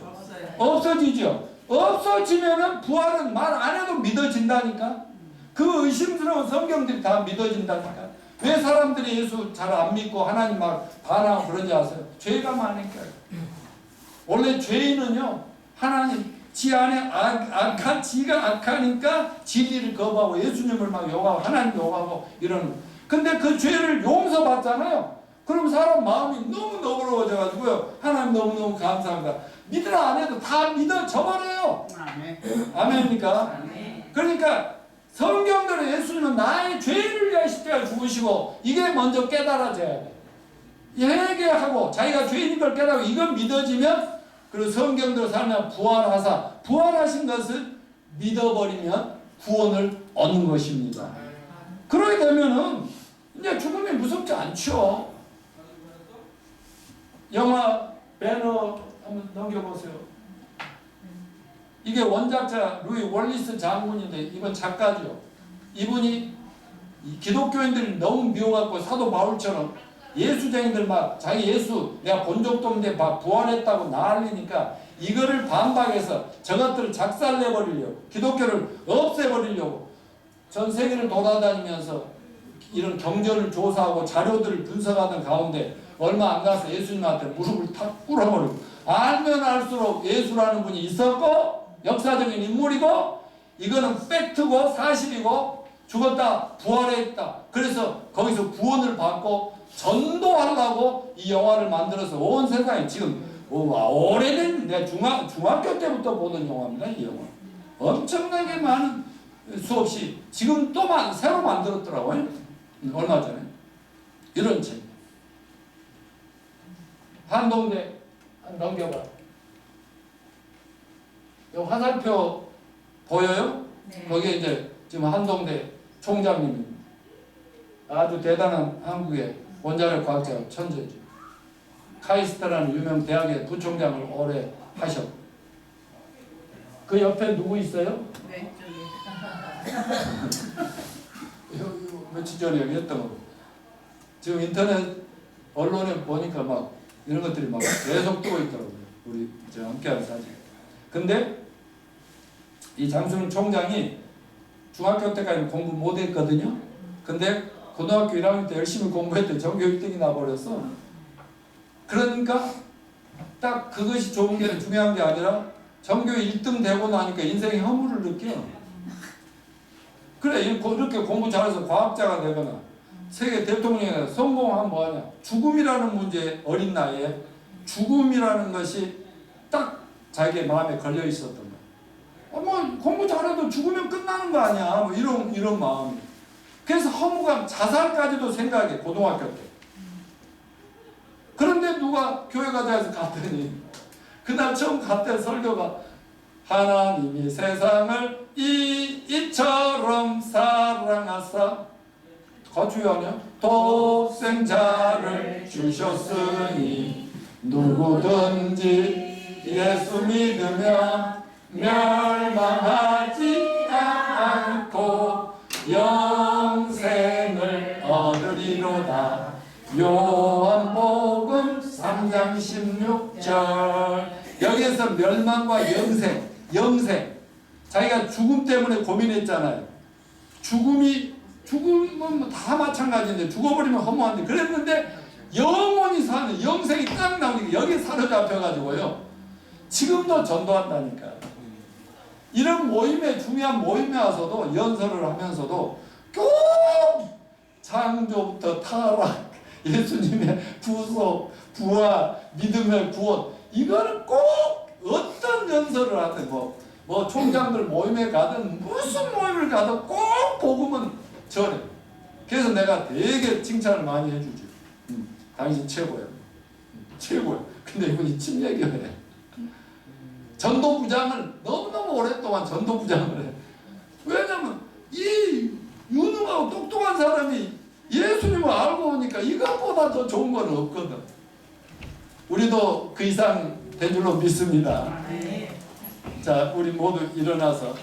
A: 없어지죠. 없어지면은 부활은 말 안 해도 믿어진다니까. 그 의심스러운 성경들이 다 믿어진다니까. 왜 사람들이 예수 잘 안 믿고 하나님 막 반항하고 그런지 아세요? 죄가 많으니까요. 원래 죄인은요, 하나님 지 안에 지가 악하니까 진리를 거부하고 예수님을 막 욕하고 하나님 욕하고 이러는. 근데 그 죄를 용서받잖아요. 그럼 사람 마음이 너무 너그러워져 가지고요, 하나님 너무너무 감사합니다. 믿으라 안 해도 다 믿어져 버려요. 아멘입니까? 그러니까 성경대로 예수님은 나의 죄를 위하여 십자가에 죽으시고, 이게 먼저 깨달아져야 돼. 회개하고 자기가 죄인인 걸 깨달고 이건 믿어지면, 그리고 성경대로 살면 부활하신 것을 믿어버리면 구원을 얻는 것입니다. 그러게 되면은 이제 죽음이 무섭지 않죠. 영화 배너 한번 넘겨보세요. 이게 원작자 루이 월리스 장군인데 이번 작가죠. 이분이 기독교인들이 너무 미워갖고 사도 바울처럼 예수쟁이들 막 자기 예수 내가 본 적도 없는데 막 부활했다고 난리니까 이거를 반박해서 저것들을 작살내버리려고, 기독교를 없애버리려고 전 세계를 돌아다니면서 이런 경전을 조사하고 자료들을 분석하던 가운데 얼마 안 가서 예수님한테 무릎을 탁 꿇어버리고, 알면 알수록 예수라는 분이 있었고 역사적인 인물이고 이거는 팩트고 사실이고 죽었다 부활했다. 그래서 거기서 구원을 받고 전도하려고 이 영화를 만들어서 온 세상에 지금 오래된, 내가 중학교 때부터 보는 영화입니다. 이 영화 엄청나게 많은 수없이 지금 또 새로 만들었더라고요. 얼마 전에. 이런 책 한동대 넘겨봐. 이 화살표 보여요? 네. 거기에 이제 지금 한동대 총장님이 아주 대단한 한국의 원자력 과학자 천재죠. 카이스트라는 유명 대학의 부총장을 오래 하셨고. 그 옆에 누구 있어요? 네, 저기. 며칠 전에 여기 했던 거. 지금 인터넷 언론에 보니까 막 이런 것들이 막 계속 뜨고 있더라고요. 우리 함께하는 사진. 근데 이 장순 총장이 중학교 때까지 공부 못했거든요. 근데 고등학교 1학년 때 열심히 공부했더니 전교 1등이 나버렸어. 그러니까 딱 그것이 좋은 게 중요한 게 아니라 전교 1등 되고 나니까 인생의 허물을 느껴. 그래, 이렇게 공부 잘해서 과학자가 되거나 세계 대통령이 성공하면 뭐하냐. 죽음이라는 문제, 어린 나이에 죽음이라는 것이 딱 자기의 마음에 걸려 있었던 거야. 뭐 공부 잘해도 죽으면 끝나는 거 아니야. 뭐 이런 마음이. 그래서 허무감, 자살까지도 생각해, 고등학교 때. 그런데 누가 교회 가자 해서 갔더니 그날 처음 갔던 설교가 하나님이 세상을 이처럼 사랑하사 가주야 아니야? 독생자를 주셨으니 누구든지 예수 믿으면 멸망하지 않고 영생을 얻으리로다. 요한복음 3장 16절. 여기에서 멸망과 영생. 자기가 죽음 때문에 고민했잖아요. 죽음은 뭐 다 마찬가지인데 죽어버리면 허무한데 그랬는데 영원히 사는 영생이 딱 나오니까 여기에 사로잡혀가지고요. 지금도 전도한다니까. 이런 모임에, 중요한 모임에 와서도 연설을 하면서도 꼭 창조부터 타락, 예수님의 구속, 부활, 믿음의 구원, 이거를 꼭 어떤 연설을 하든 뭐 총장들 모임에 가든 무슨 모임을 가든 꼭 복음은 전해. 그래서 내가 되게 칭찬을 많이 해주지. 당신 최고야. 최고야. 근데 이분이 침례교회 전도부장을 너무너무 오랫동안 전도부장을 해. 왜냐면 이 유능하고 똑똑한 사람이 예수님을 알고 오니까 이것보다 더 좋은 건 없거든. 우리도 그 이상 된 줄로 믿습니다. 자, 우리 모두 일어나서